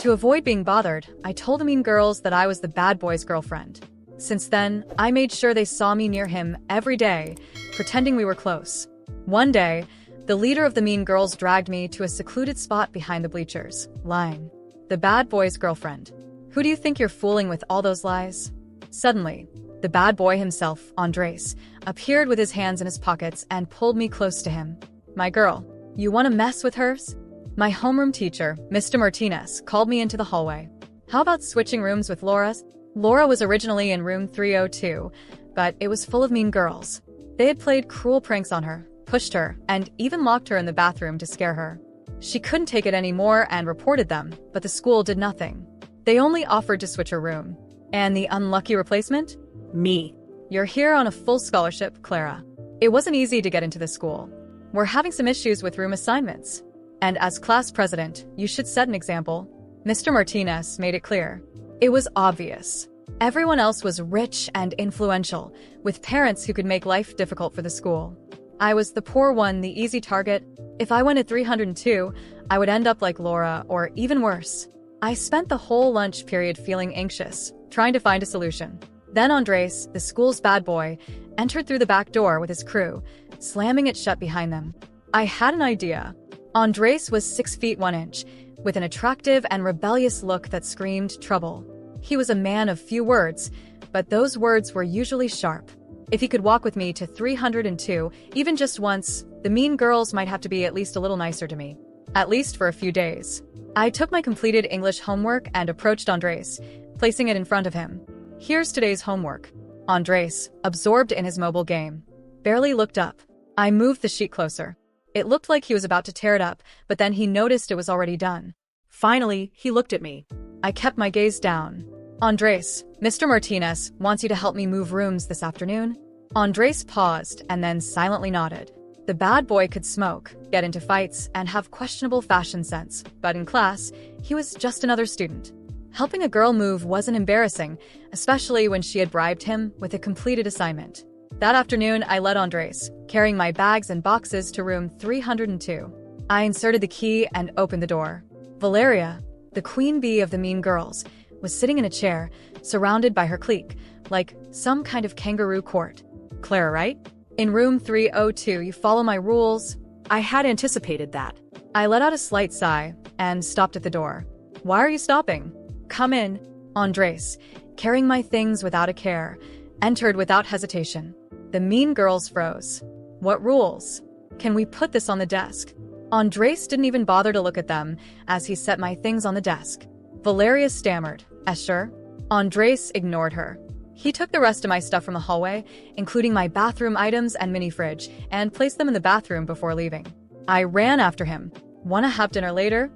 To avoid being bothered, I told the mean girls that I was the bad boy's girlfriend. Since then, I made sure they saw me near him every day, pretending we were close. One day, the leader of the mean girls dragged me to a secluded spot behind the bleachers, lying. The bad boy's girlfriend. Who do you think you're fooling with all those lies? Suddenly, the bad boy himself, Andres, appeared with his hands in his pockets and pulled me close to him. My girl, you want to mess with hers? My homeroom teacher, Mr. Martinez, called me into the hallway. How about switching rooms with Laura's? Laura was originally in room 302, but it was full of mean girls. They had played cruel pranks on her, pushed her, and even locked her in the bathroom to scare her. She couldn't take it anymore and reported them, but the school did nothing. They only offered to switch her room. And the unlucky replacement? Me. You're here on a full scholarship, Clara. It wasn't easy to get into the school. We're having some issues with room assignments. And as class president, you should set an example. Mr. Martinez made it clear. It was obvious. Everyone else was rich and influential, with parents who could make life difficult for the school. I was the poor one, the easy target. If I went at 302, I would end up like Laura, or even worse. I spent the whole lunch period feeling anxious, trying to find a solution. Then Andres, the school's bad boy, entered through the back door with his crew, slamming it shut behind them. I had an idea. Andres was 6 feet 1 inch, with an attractive and rebellious look that screamed trouble. He was a man of few words, but those words were usually sharp. If he could walk with me to 302, even just once, the mean girls might have to be at least a little nicer to me. At least for a few days. I took my completed English homework and approached Andres, placing it in front of him. Here's today's homework. Andres, absorbed in his mobile game, barely looked up. I moved the sheet closer. It looked like he was about to tear it up, but then he noticed it was already done. Finally, he looked at me. I kept my gaze down. Andres, Mr. Martinez wants you to help me move rooms this afternoon. Andres paused and then silently nodded. The bad boy could smoke, get into fights, and have questionable fashion sense, but in class, he was just another student. Helping a girl move wasn't embarrassing, especially when she had bribed him with a completed assignment. That afternoon, I led Andres, carrying my bags and boxes to room 302. I inserted the key and opened the door. Valeria, the queen bee of the mean girls, was sitting in a chair, surrounded by her clique, like some kind of kangaroo court. Clara, right? In room 302, you follow my rules. I had anticipated that. I let out a slight sigh and stopped at the door. Why are you stopping? Come in. Andres, carrying my things without a care, entered without hesitation. The mean girls froze. What rules? Can we put this on the desk? Andres didn't even bother to look at them as he set my things on the desk. Valeria stammered, sure? Andres ignored her. He took the rest of my stuff from the hallway, including my bathroom items and mini fridge, and placed them in the bathroom before leaving. I ran after him. Wanna have dinner later?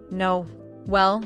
No. Well,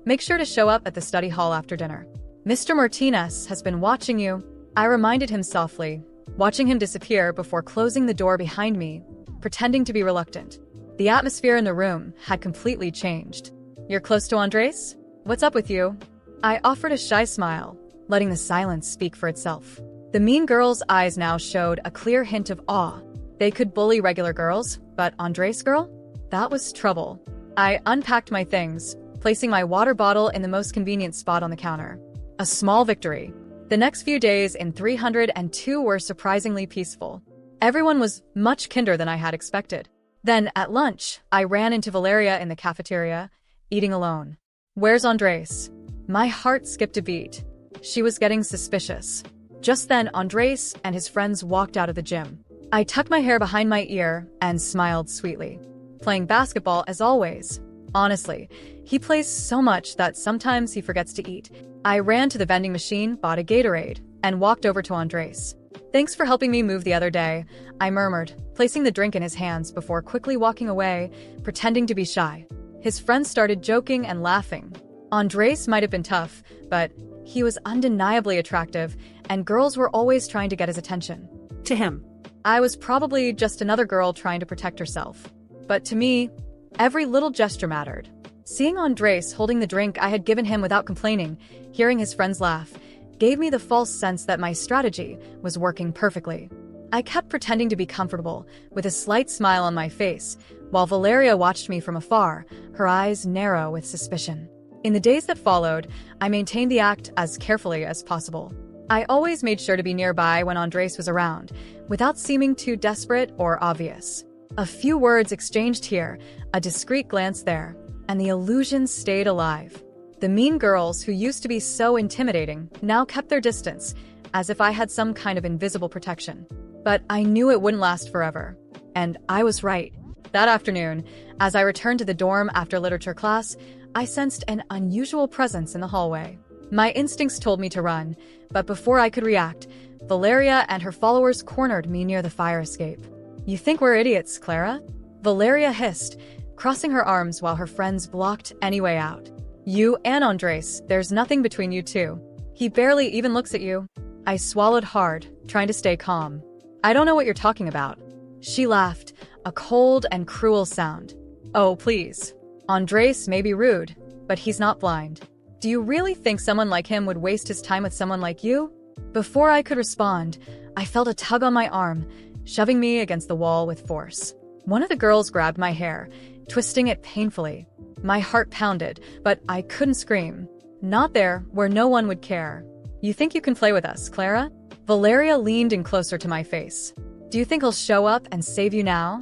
make sure to show up at the study hall after dinner. Mr. Martinez has been watching you. I reminded him softly, watching him disappear before closing the door behind me, pretending to be reluctant. The atmosphere in the room had completely changed. You're close to Andres? What's up with you? I offered a shy smile, letting the silence speak for itself. The mean girl's eyes now showed a clear hint of awe. They could bully regular girls, but Andres' girl? That was trouble. I unpacked my things, placing my water bottle in the most convenient spot on the counter. A small victory. The next few days in 302 were surprisingly peaceful. Everyone was much kinder than I had expected. Then, at lunch, I ran into Valeria in the cafeteria, eating alone. Where's Andres? My heart skipped a beat. She was getting suspicious. Just then, Andres and his friends walked out of the gym. I tucked my hair behind my ear and smiled sweetly. Playing basketball as always. Honestly, he plays so much that sometimes he forgets to eat. I ran to the vending machine, bought a Gatorade, and walked over to Andres. Thanks for helping me move the other day, I murmured, placing the drink in his hands before quickly walking away, pretending to be shy. His friends started joking and laughing. Andres might have been tough, but he was undeniably attractive, and girls were always trying to get his attention. To him, I was probably just another girl trying to protect herself. But to me, every little gesture mattered. Seeing Andres holding the drink I had given him without complaining, hearing his friends laugh, gave me the false sense that my strategy was working perfectly. I kept pretending to be comfortable, with a slight smile on my face, while Valeria watched me from afar, her eyes narrow with suspicion. In the days that followed, I maintained the act as carefully as possible. I always made sure to be nearby when Andres was around, without seeming too desperate or obvious. A few words exchanged here, a discreet glance there, and the illusion stayed alive. The mean girls who used to be so intimidating now kept their distance, as if I had some kind of invisible protection. But I knew it wouldn't last forever. And I was right. That afternoon, as I returned to the dorm after literature class, I sensed an unusual presence in the hallway. My instincts told me to run, but before I could react, Valeria and her followers cornered me near the fire escape. "You think we're idiots, Clara?" Valeria hissed, crossing her arms while her friends blocked any way out. "You and Andres, there's nothing between you two. He barely even looks at you." I swallowed hard, trying to stay calm. "I don't know what you're talking about." She laughed, a cold and cruel sound. "Oh, please. Andres may be rude, but he's not blind. Do you really think someone like him would waste his time with someone like you?" Before I could respond, I felt a tug on my arm, shoving me against the wall with force. One of the girls grabbed my hair, twisting it painfully. My heart pounded, but I couldn't scream. Not there, where no one would care. "You think you can play with us, Clara?" Valeria leaned in closer to my face. "Do you think he'll show up and save you now?"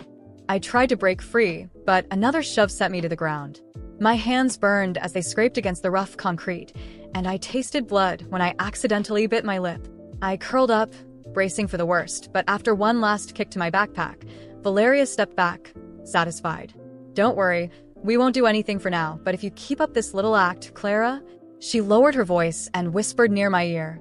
I tried to break free, but another shove sent me to the ground. My hands burned as they scraped against the rough concrete, and I tasted blood when I accidentally bit my lip. I curled up, bracing for the worst, but after one last kick to my backpack, Valeria stepped back, satisfied. "Don't worry, we won't do anything for now, but if you keep up this little act, Clara," she lowered her voice and whispered near my ear,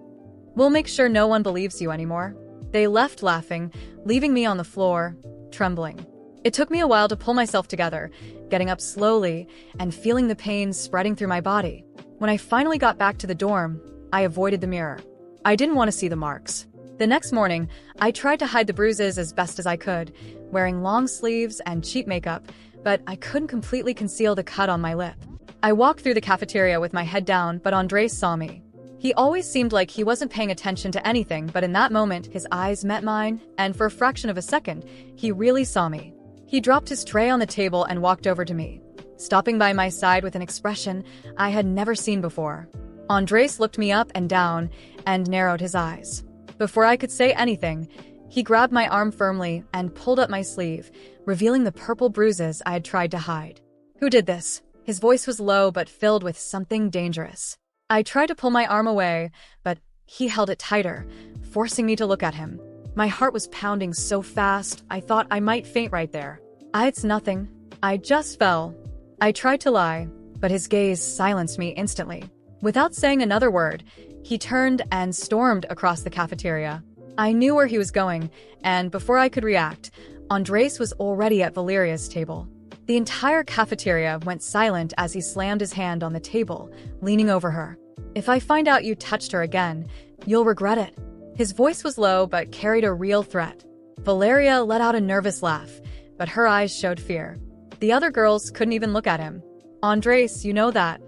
"we'll make sure no one believes you anymore." They left laughing, leaving me on the floor, trembling. It took me a while to pull myself together, getting up slowly and feeling the pain spreading through my body. When I finally got back to the dorm, I avoided the mirror. I didn't want to see the marks. The next morning, I tried to hide the bruises as best as I could, wearing long sleeves and cheap makeup, but I couldn't completely conceal the cut on my lip. I walked through the cafeteria with my head down, but Andres saw me. He always seemed like he wasn't paying attention to anything, but in that moment, his eyes met mine, and for a fraction of a second, he really saw me. He dropped his tray on the table and walked over to me, stopping by my side with an expression I had never seen before. Andres looked me up and down and narrowed his eyes. Before I could say anything, he grabbed my arm firmly and pulled up my sleeve, revealing the purple bruises I had tried to hide. "Who did this?" His voice was low but filled with something dangerous. I tried to pull my arm away, but he held it tighter, forcing me to look at him. My heart was pounding so fast, I thought I might faint right there. "It's nothing. I just fell." I tried to lie, but his gaze silenced me instantly. Without saying another word, he turned and stormed across the cafeteria. I knew where he was going, and before I could react, Andres was already at Valeria's table. The entire cafeteria went silent as he slammed his hand on the table, leaning over her. "If I find out you touched her again, you'll regret it." His voice was low but carried a real threat. Valeria let out a nervous laugh, but her eyes showed fear. The other girls couldn't even look at him. "Andres, you know that."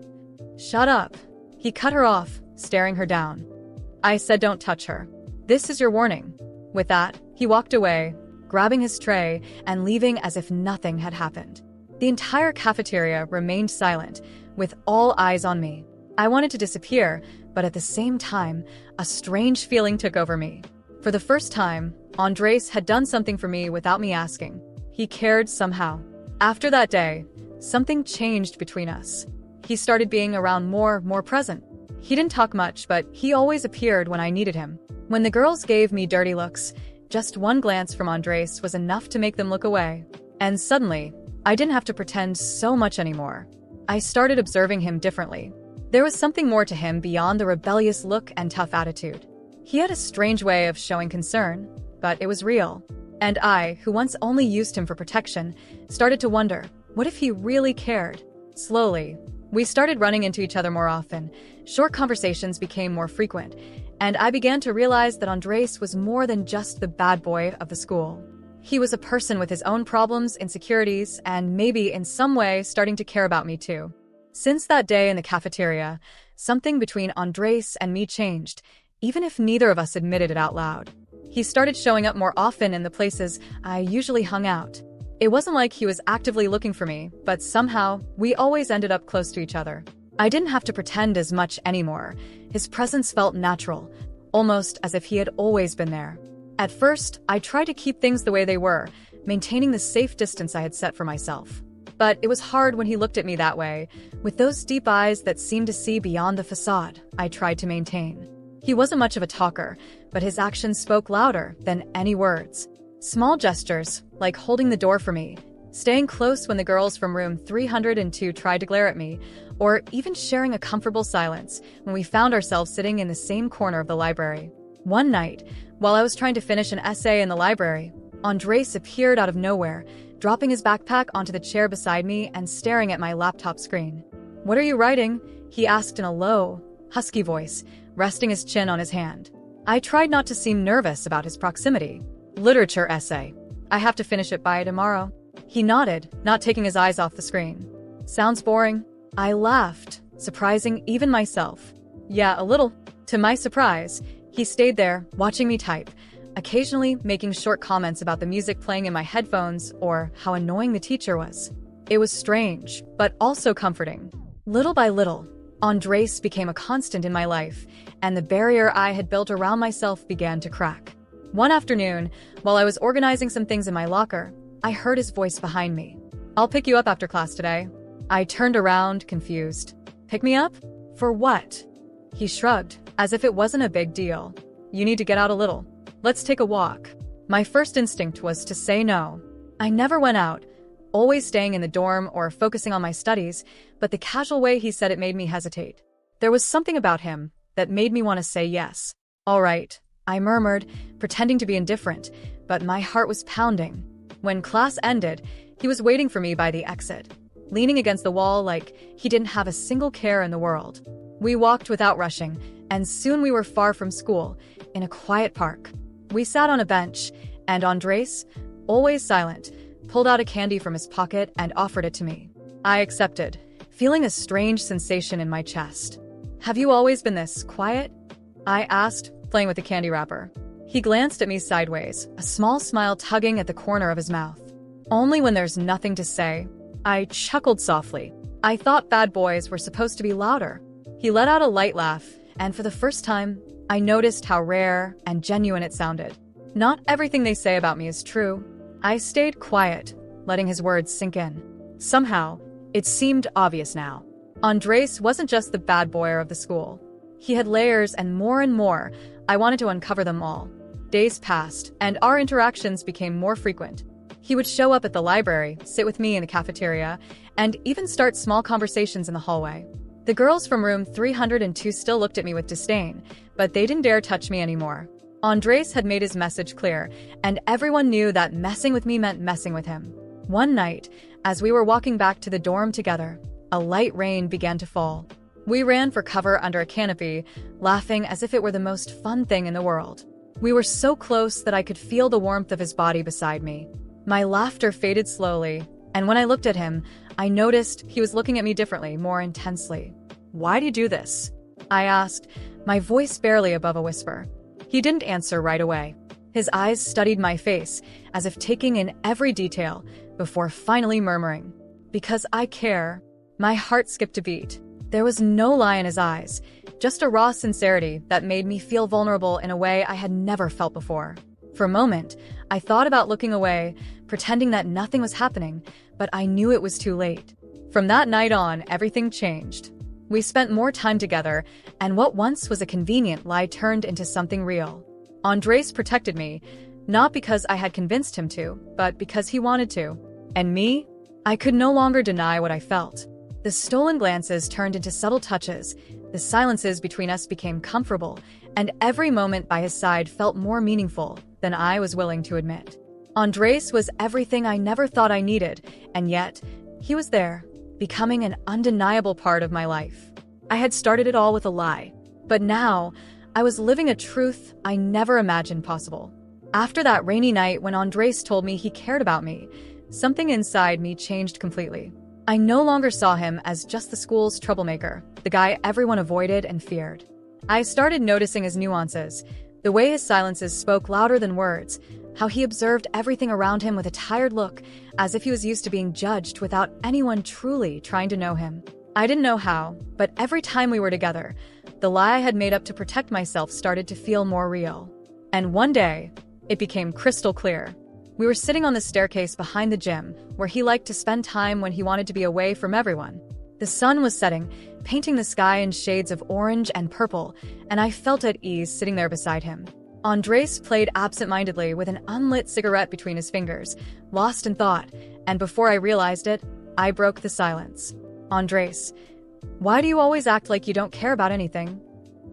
"Shut up." He cut her off, staring her down. "I said don't touch her. This is your warning." With that, he walked away, grabbing his tray and leaving as if nothing had happened. The entire cafeteria remained silent, with all eyes on me. I wanted to disappear, but at the same time, a strange feeling took over me. For the first time, Andres had done something for me without me asking. He cared somehow. After that day, something changed between us. He started being around more present. He didn't talk much, but he always appeared when I needed him. When the girls gave me dirty looks, just one glance from Andres was enough to make them look away. And suddenly, I didn't have to pretend so much anymore. I started observing him differently. There was something more to him beyond the rebellious look and tough attitude. He had a strange way of showing concern, but it was real. And I, who once only used him for protection, started to wonder, what if he really cared? Slowly, we started running into each other more often. Short conversations became more frequent, and I began to realize that Andres was more than just the bad boy of the school. He was a person with his own problems, insecurities, and maybe in some way starting to care about me too. Since that day in the cafeteria, something between Andres and me changed, even if neither of us admitted it out loud. He started showing up more often in the places I usually hung out. It wasn't like he was actively looking for me, but somehow, we always ended up close to each other. I didn't have to pretend as much anymore. His presence felt natural, almost as if he had always been there. At first, I tried to keep things the way they were, maintaining the safe distance I had set for myself. But it was hard when he looked at me that way, with those deep eyes that seemed to see beyond the facade I tried to maintain. He wasn't much of a talker, but his actions spoke louder than any words. Small gestures, like holding the door for me, staying close when the girls from room 302 tried to glare at me, or even sharing a comfortable silence when we found ourselves sitting in the same corner of the library. One night, while I was trying to finish an essay in the library, Andres appeared out of nowhere, dropping his backpack onto the chair beside me and staring at my laptop screen. "What are you writing?" he asked in a low, husky voice, resting his chin on his hand. I tried not to seem nervous about his proximity. "Literature essay. I have to finish it by tomorrow." He nodded, not taking his eyes off the screen. "Sounds boring?" I laughed, surprising even myself. "Yeah, a little." To my surprise, he stayed there, watching me type, occasionally making short comments about the music playing in my headphones or how annoying the teacher was. It was strange, but also comforting. Little by little, Andres became a constant in my life, and the barrier I had built around myself began to crack. One afternoon, while I was organizing some things in my locker, I heard his voice behind me. "I'll pick you up after class today." I turned around, confused. "Pick me up? For what?" He shrugged, as if it wasn't a big deal. "You need to get out a little. Let's take a walk." My first instinct was to say no. I never went out, always staying in the dorm or focusing on my studies, but the casual way he said it made me hesitate. There was something about him that made me want to say yes. "All right," I murmured, pretending to be indifferent, but my heart was pounding. When class ended, he was waiting for me by the exit, leaning against the wall like he didn't have a single care in the world. We walked without rushing, and soon we were far from school, in a quiet park. We sat on a bench, and Andres, always silent, pulled out a candy from his pocket and offered it to me. I accepted, feeling a strange sensation in my chest. "Have you always been this quiet?" I asked, playing with the candy wrapper. He glanced at me sideways, a small smile tugging at the corner of his mouth. "Only when there's nothing to say." I chuckled softly. I thought bad boys were supposed to be louder. He let out a light laugh, and for the first time, I noticed how rare and genuine it sounded. Not everything they say about me is true. I stayed quiet, letting his words sink in. Somehow, it seemed obvious now. Andres wasn't just the bad boy of the school. He had layers, and more, I wanted to uncover them all. Days passed, and our interactions became more frequent. He would show up at the library, sit with me in the cafeteria, and even start small conversations in the hallway. The girls from room 302 still looked at me with disdain, but they didn't dare touch me anymore. Andres had made his message clear, and everyone knew that messing with me meant messing with him. One night, as we were walking back to the dorm together, a light rain began to fall. We ran for cover under a canopy, laughing as if it were the most fun thing in the world. We were so close that I could feel the warmth of his body beside me. My laughter faded slowly, and when I looked at him, I noticed he was looking at me differently, more intensely. "Why do you do this?" I asked, my voice barely above a whisper. He didn't answer right away. His eyes studied my face, as if taking in every detail, before finally murmuring, "Because I care." My heart skipped a beat. There was no lie in his eyes, just a raw sincerity that made me feel vulnerable in a way I had never felt before. For a moment, I thought about looking away, pretending that nothing was happening, but I knew it was too late. From that night on, everything changed. We spent more time together, and what once was a convenient lie turned into something real. Andres protected me, not because I had convinced him to, but because he wanted to. And me? I could no longer deny what I felt. The stolen glances turned into subtle touches, the silences between us became comfortable, and every moment by his side felt more meaningful than I was willing to admit. Andres was everything I never thought I needed, and yet, he was there, becoming an undeniable part of my life. I had started it all with a lie, but now, I was living a truth I never imagined possible. After that rainy night when Andres told me he cared about me, something inside me changed completely. I no longer saw him as just the school's troublemaker, the guy everyone avoided and feared. I started noticing his nuances, the way his silences spoke louder than words, how he observed everything around him with a tired look, as if he was used to being judged without anyone truly trying to know him. I didn't know how, but every time we were together, the lie I had made up to protect myself started to feel more real. And one day, it became crystal clear. We were sitting on the staircase behind the gym, where he liked to spend time when he wanted to be away from everyone. The sun was setting, painting the sky in shades of orange and purple, and I felt at ease sitting there beside him. Andres played absent-mindedly with an unlit cigarette between his fingers, lost in thought, and before I realized it, I broke the silence. Andres, why do you always act like you don't care about anything?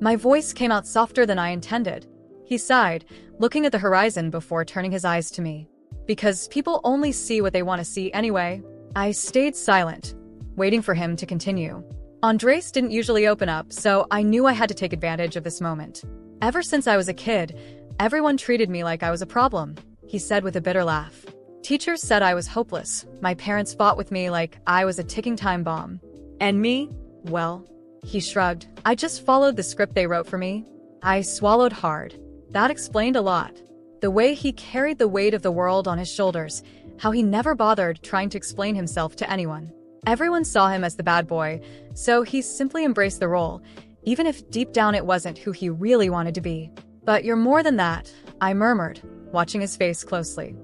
My voice came out softer than I intended. He sighed, looking at the horizon before turning his eyes to me. Because people only see what they want to see anyway. I stayed silent, waiting for him to continue. Andres didn't usually open up, so I knew I had to take advantage of this moment. Ever since I was a kid, everyone treated me like I was a problem, he said with a bitter laugh. Teachers said I was hopeless. My parents fought with me like I was a ticking time bomb. And me? Well, he shrugged. I just followed the script they wrote for me. I swallowed hard. That explained a lot. The way he carried the weight of the world on his shoulders, how he never bothered trying to explain himself to anyone. Everyone saw him as the bad boy, so he simply embraced the role, even if deep down it wasn't who he really wanted to be. But you're more than that, I murmured, watching his face closely.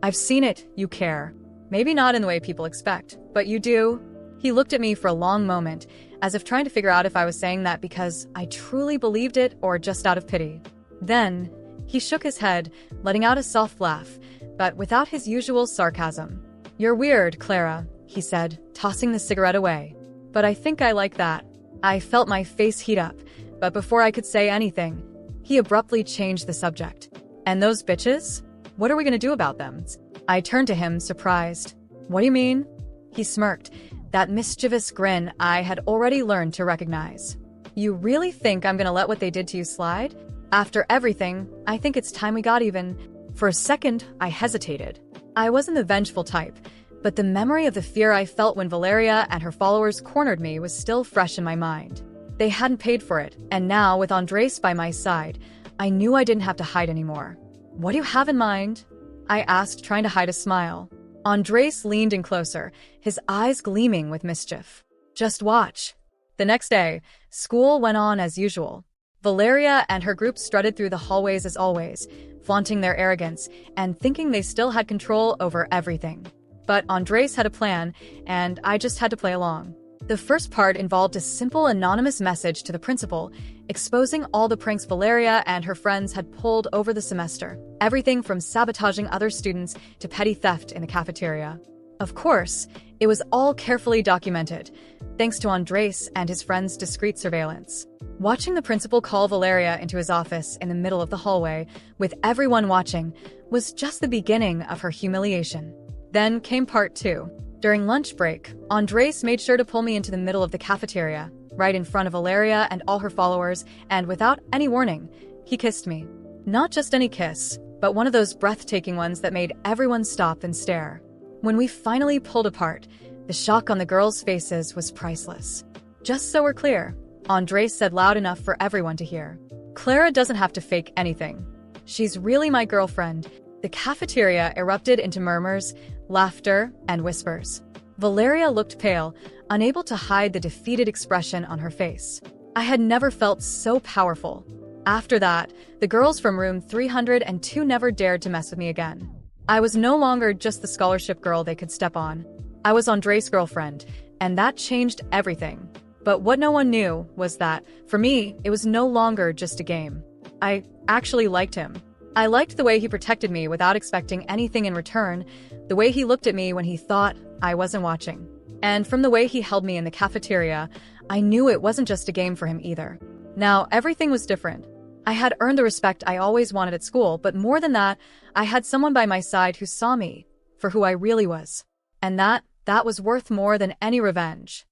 I've seen it, you care. Maybe not in the way people expect, but you do. He looked at me for a long moment, as if trying to figure out if I was saying that because I truly believed it or just out of pity. Then, he shook his head, letting out a soft laugh, but without his usual sarcasm. You're weird, Clara, he said, tossing the cigarette away. But I think I like that. I felt my face heat up, but before I could say anything, he abruptly changed the subject. And those bitches? What are we gonna do about them? I turned to him, surprised. What do you mean? He smirked, that mischievous grin I had already learned to recognize. You really think I'm gonna let what they did to you slide? After everything, I think it's time we got even. For a second, I hesitated. I wasn't the vengeful type, but the memory of the fear I felt when Valeria and her followers cornered me was still fresh in my mind. They hadn't paid for it, and now, with Andres by my side, I knew I didn't have to hide anymore. What do you have in mind? I asked, trying to hide a smile. Andres leaned in closer, his eyes gleaming with mischief. Just watch. The next day, school went on as usual. Valeria and her group strutted through the hallways as always, flaunting their arrogance and thinking they still had control over everything. But Andres had a plan, and I just had to play along. The first part involved a simple anonymous message to the principal, exposing all the pranks Valeria and her friends had pulled over the semester. Everything from sabotaging other students to petty theft in the cafeteria. Of course, it was all carefully documented, thanks to Andres and his friends' discreet surveillance. Watching the principal call Valeria into his office in the middle of the hallway, with everyone watching, was just the beginning of her humiliation. Then came part 2. During lunch break, Andres made sure to pull me into the middle of the cafeteria, right in front of Valeria and all her followers, and without any warning, he kissed me. Not just any kiss, but one of those breathtaking ones that made everyone stop and stare. When we finally pulled apart, the shock on the girls' faces was priceless. Just so we're clear, Andres said loud enough for everyone to hear. Clara doesn't have to fake anything. She's really my girlfriend. The cafeteria erupted into murmurs, laughter, and whispers. Valeria looked pale, unable to hide the defeated expression on her face. I had never felt so powerful. After that, the girls from room 302 never dared to mess with me again. I was no longer just the scholarship girl they could step on. I was Andres' girlfriend, and that changed everything. But what no one knew was that, for me, it was no longer just a game. I actually liked him. I liked the way he protected me without expecting anything in return, the way he looked at me when he thought I wasn't watching. And from the way he held me in the cafeteria, I knew it wasn't just a game for him either. Now, everything was different. I had earned the respect I always wanted at school, but more than that, I had someone by my side who saw me for who I really was. And that was worth more than any revenge.